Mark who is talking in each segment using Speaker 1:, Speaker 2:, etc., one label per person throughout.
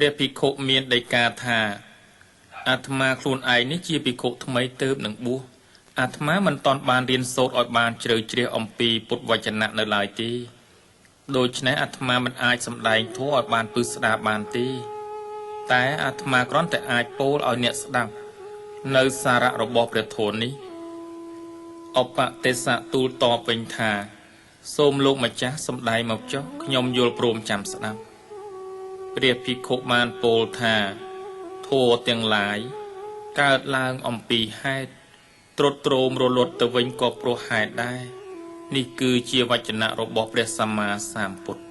Speaker 1: ព្រះភិក្ខុមានដីកាថាអាត្មាខ្លួនឯងនេះជាភិក្ខុថ្មីទើបនឹងបួសអាត្មាមិនទាន់បានរៀនសូត្រឲ្យបានជ្រៅជ្រះអំពីពុទ្ធវចនៈនៅឡើយទេដូច្នេះអាត្មាមិនអាចសម្ដែងធម៌ឲ្យបានពឹស្ដារបានទេតែអាត្មាគ្រាន់តែអាចពោលឲ្យអ្នកស្ដាប់នៅសារៈរបស់ព្រះធម៌នេះឧបទេសៈទូលតបវិញថាសូមលោកម្ចាស់សម្ដែងមកចុះខ្ញុំយល់ព្រមចាំស្ដាប់ព្រះភិក្ខុបានពោលថាធម៌ទាំងឡាយកើតឡើងអំពីហេតុទ្រុឌទ្រោមរលត់ទៅវិញក៏ព្រោះហេតុដែរនេះគឺជាវចនៈរបស់ព្រះសម្មាសម្ពុទ្ធ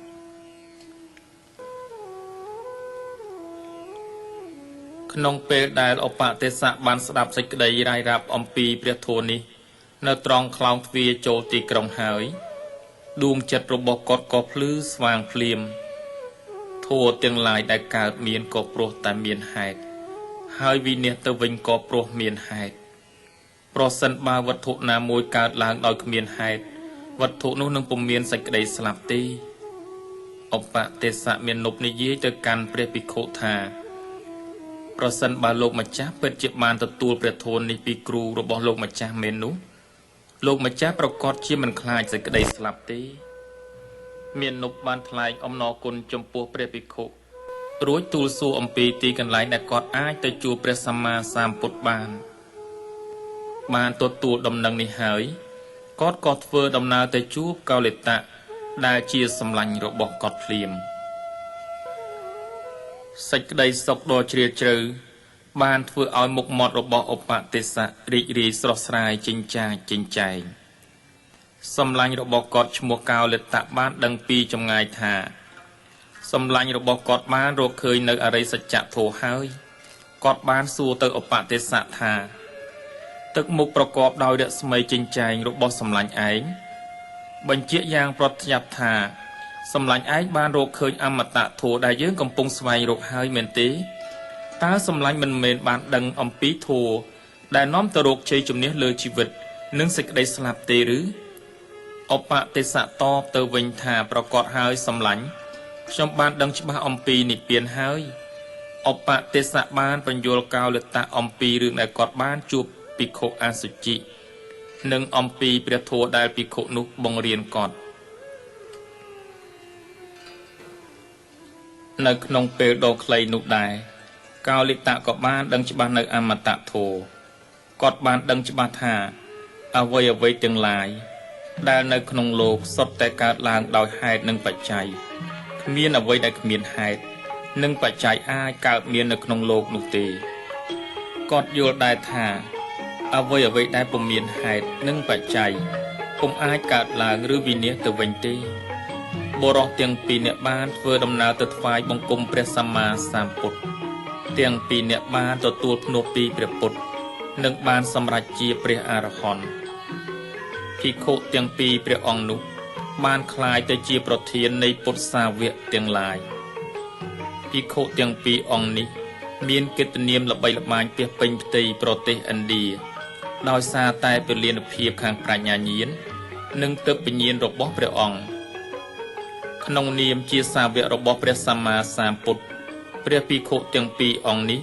Speaker 1: ក្នុងពេលដែលឧបទេសៈបានស្ដាប់សេចក្តីរាយរាប់អំពីព្រះធម៌នេះនៅត្រង់ខ្លោងទ្វារចូលទីក្រុងហើយដួងចិត្តរបស់គាត់ក៏ភ្លឺស្វាងភ្លាមធម៌ទាំងឡាយដែលកើតមានក៏ព្រោះតែមានហេតុហើយវិនិច្ឆ័យទៅវិញក៏ព្រោះមានហេតុប្រសិនបើវត្ថុណាមួយកើតឡើងដោយគ្មានហេតុវត្ថុនោះនឹងពុំមានសេចក្តីស្លាប់ទេឧបទេសៈមាននប់និយាយទៅកាន់ព្រះភិក្ខុថាប្រសិនបើលោកម្ចាស់ពិតជាបានទទួលព្រះធម៌នេះពីគ្រូរបស់លោកម្ចាស់មែននោះលោកម្ចាស់ប្រកាសជាមិនខ្លាចសេចក្តីស្លាប់ទេមាននប់បានថ្លែងអំណរគុណចំពោះព្រះភិក្ខុរួចទូលសួរអំពីទីកន្លែងដែលគាត់អាចទៅជួបព្រះសម្មាសម្ពុទ្ធបានទទួលដំណឹងនេះហើយគាត់ក៏ធ្វើដំណើរទៅជួបកោលិតៈដែលជាសម្លាញ់របស់គាត់ភ្លាមសេចក្តីសុខដ៏ជ្រាលជ្រៅបានធ្វើឲ្យមុខមាត់របស់ឧបទេសៈរីករាយស្រស់ស្រាយចិញ្ចាចចិញ្ចែងសម្លាញ់របស់គាត់ឈ្មោះកោលិតៈបានដឹងពីចម្ងាយថាសម្លាញ់របស់គាត់បានរកឃើញនៅអរិយសច្ចធម៌ហើយគាត់បានសួរទៅឧបទេសៈថាទឹកមុខប្រកបដោយរស្មីចិញ្ចែងរបស់សម្លាញ់ឯងបញ្ជាក់យ៉ាងប្រត់ញាប់ថាសម្លាញ់ឯងបានរកឃើញអមតៈធម៌ដែលយើងកំពុងស្វែងរកហើយមែនទេតើសម្លាញ់មិនមែនបានដឹងអំពីធម៌ដែលនាំទៅរកជ័យជំនះលើជីវិតនិងសេចក្តីស្លាប់ទេឬឧបទេសៈតបទៅវិញថាប្រកាសហើយសម្លាញ់ខ្ញុំបានដឹងច្បាស់អំពីនិព្វានហើយឧបទេសៈបានបញ្យល់កោលិតៈអំពីរឿងដែលគាត់បានជួបភិក្ខុអសុជិនិងអំពីព្រះធម៌ដែលភិក្ខុនោះបង្រៀនគាត់នៅក្នុងពេលដ៏ខ្លីនោះដែរកោលិតៈក៏បានដឹងច្បាស់នៅអមតៈធម៌គាត់បានដឹងច្បាស់ថាអ្វីអ្វីទាំងឡាយដែលនៅក្នុងលោកសុទ្ធតែកើតឡើងដោយហេតុនិងបច្ច័យគ្មានអ្វីដែលគ្មានហេតុនិងបច្ច័យអាចកើតមាននៅក្នុងលោកនោះទេគាត់យល់ដែរថាអ្វីអ្វីដែលពុំមានហេតុនិងបច្ច័យពុំអាចកើតឡើងឬវិនិច្ឆ័យទៅវិញទេបុរសទាំងពីរនាក់បានធ្វើដំណើរទៅថ្វាយបង្គំព្រះសម្មាសម្ពុទ្ធទាំងពីរនាក់បានទទួលភ្នោះពីព្រះពុទ្ធនិងបានសម្រេចជាព្រះអរហន្តភិក្ខុទាំងពីរព្រះអង្គនោះបានក្លាយទៅជាប្រធាននៃពុទ្ធសាវកទាំងឡាយភិក្ខុទាំងពីរអង្គនេះមានកិត្តិនាមល្បីល្បាញពាសពេញផ្ទៃប្រទេសឥណ្ឌាដោយសារតែពលិនភាពខាងប្រាជ្ញាញាណនិងទិព្វញ្ញាណរបស់ព្រះអង្គក្នុងនាមជាសាវករបស់ព្រះសម្មាសម្ពុទ្ធព្រះភិក្ខុទាំងពីរអង្គនេះ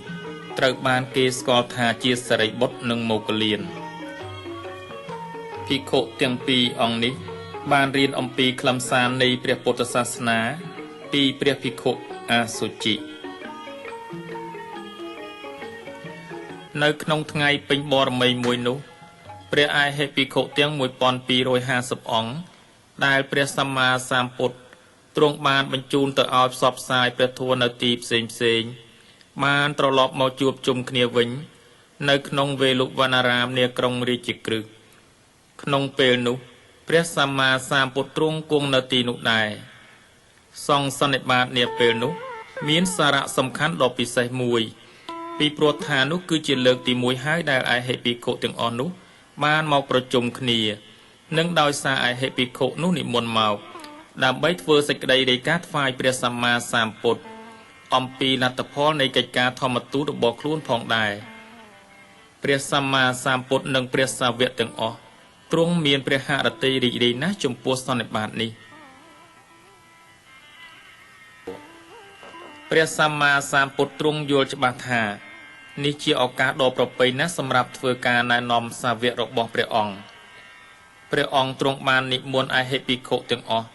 Speaker 1: ត្រូវបានគេស្គាល់ថាជាសិរីបុត្រនិងមោគលានភិក្ខុទាំងពីរអង្គនេះបានរៀនអំពីខ្លឹមសារនៃព្រះពុទ្ធសាសនាពីព្រះភិក្ខុអសុជិនៅក្នុងថ្ងៃពេញបរមីមួយនោះព្រះឯហេភិក្ខុទាំង1250អង្គដែលព្រះសម្មាសម្ពុទ្ធទ្រង់បានបញ្ជូនទៅឲ្យផ្សព្វផ្សាយព្រះធម៌នៅទីផ្សេងបានត្រឡប់មកជួបជុំគ្នាវិញនៅក្នុងវេលុវនារាមនាក្រុងរាជក្រឹសក្នុងពេលនោះព្រះសម្មាសម្ពុទ្ធទ្រង់គង់នៅទីនោះដែរសង្ឃសន្និបាតនាពេលនោះមានសារៈសំខាន់ដ៏ពិសេសមួយពីព្រោះថានោះគឺជាលើកទី1ហើយដែលឯហេភិក្ខុទាំងអស់នោះបានមកប្រជុំគ្នានិងដោយសារឯហេភិក្ខុនោះនិមន្តមកដើម្បីធ្វើសេចក្តីរាយការណ៍ថ្វាយព្រះសម្មាសម្ពុទ្ធអំពីលទ្ធផលនៃកិច្ចការធម្មទូតរបស់ខ្លួនផងដែរព្រះសម្មាសម្ពុទ្ធនិងព្រះសាវកទាំងអស់ទ្រង់មានព្រះហឫទ័យរីករាយណាស់ចំពោះសន្និបាតនេះ ព ព្រះសម្មាសម្ពុទ្ធទ្រង់យល់ច្បាស់ថានេះជាឱកាសដ៏ប្រពៃណាស់សម្រាប់ធ្វើការណែនាំសាវករបស់ព្រះអង្គទ្រង់បាននិមន្តអហេភិក្ខុទាំងអស់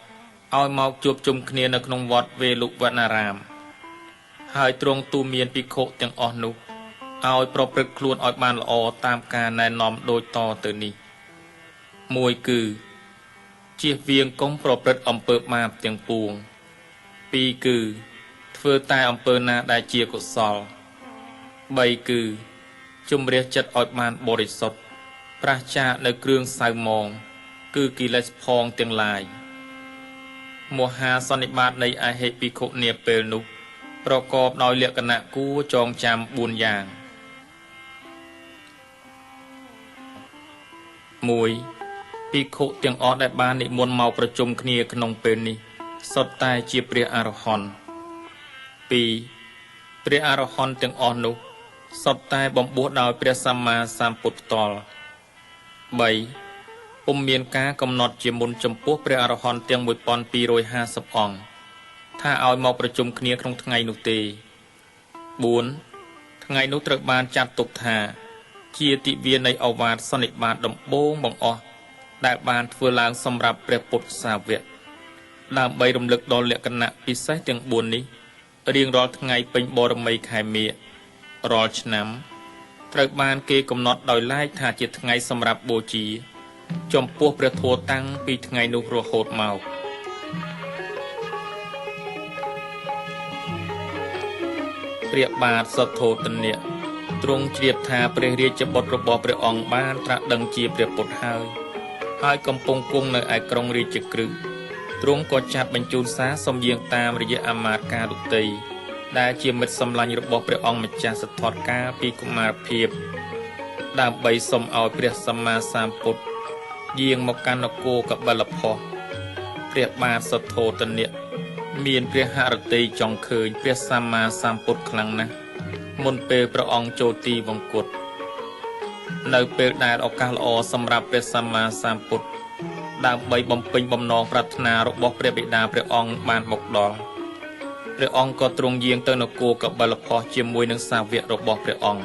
Speaker 1: ឲ្យមកជួបជុំគ្នានៅក្នុងវត្តវេលុវណ្ណារាមហើយទ្រង់ទូន្មានភិក្ខុទាំងអស់នោះឲ្យប្រព្រឹត្តខ្លួនឲ្យបានល្អតាមការណែនាំដូចតទៅនេះមួយគឺជៀសវាងកុំប្រព្រឹត្តអំពើបាបទាំងពួងពីរគឺធ្វើតែអំពើណាដែលជាកុសលបីគឺជំរះចិត្តឲ្យបានបរិសុទ្ធប្រឆាចនៅគ្រឿងសៅមងគឺកិលេសផងទាំងឡាយមហាសន្និបាតនៃអហេភិក្ខុនាពេលនោះប្រកបដោយលក្ខណៈគួរចងចាំ4យ៉ាង1ភិក្ខុទាំងអស់ដែលបាននិមន្តមកប្រជុំគ្នាក្នុងពេលនេះសុទ្ធតែជាព្រះអរហន្ត2ព្រះអរហន្តទាំងអស់នោះសុទ្ធតែបំពោះដោយព្រះសម្មាសម្ពុទ្ធផ្ទាល់3ពុំមានការកំណត់ជាមុនចំពោះព្រះអរហន្តទាំង1250អង្គថាឲ្យមកប្រជុំគ្នាក្នុងថ្ងៃនោះទេ4ថ្ងៃនោះត្រូវបានចាត់ទុកថាជាទិវានៃឱវាទសន្និបាតដំបូងបង្អស់ដែលបានធ្វើឡើងសម្រាប់ព្រះពុទ្ធសាវកដើម្បីរំលឹកដល់លក្ខណៈពិសេសទាំង4នេះរៀងរាល់ថ្ងៃពេញបរមីខែមិញរាល់ឆ្នាំត្រូវបានគេកំណត់ដោយឡែកថាជាថ្ងៃសម្រាប់បូជាចំពោះព្រះធម៌តាំងពីថ្ងៃនោះរហូតមកព្រះបាទសទ្ធោទនៈទ្រង់ជ្រាបថាព្រះរាជបុត្ររបស់ព្រះអង្គបានត្រាស់ដឹងជាព្រះពុទ្ធហើយកំពុងគង់នៅឯក្រុងរាជក្រឹសទ្រង់ក៏ចាត់បញ្ជូនសារសំយាងតាមរយៈអាមាត្យការុតីដែលជាមិត្តសម្លាញ់របស់ព្រះអង្គម្ចាស់សទ្ធត្ថកាលពីកុមារភាពដើម្បីសុំឲ្យព្រះសម្មាសម្ពុទ្ធយាងមកកាន់នគរកបិលភស្តុព្រះបាទសទ្ធោទនៈមានព្រះហឫទ័យចង់ឃើញព្រះសម្មាសម្ពុទ្ធខ្លាំងណាស់មុនពេលព្រះអង្គចូលទីវង្គតនៅពេលដែលឱកាសល្អសម្រាប់ព្រះសម្មាសម្ពុទ្ធដើម្បីបំពេញបំណងប្រាថ្នារបស់ព្រះបិតាព្រះអង្គបានមកដល់ព្រះអង្គក៏ទ្រង់យាងទៅនគរកបិលភស្តុជាមួយនឹងសាវករបស់ព្រះអង្គ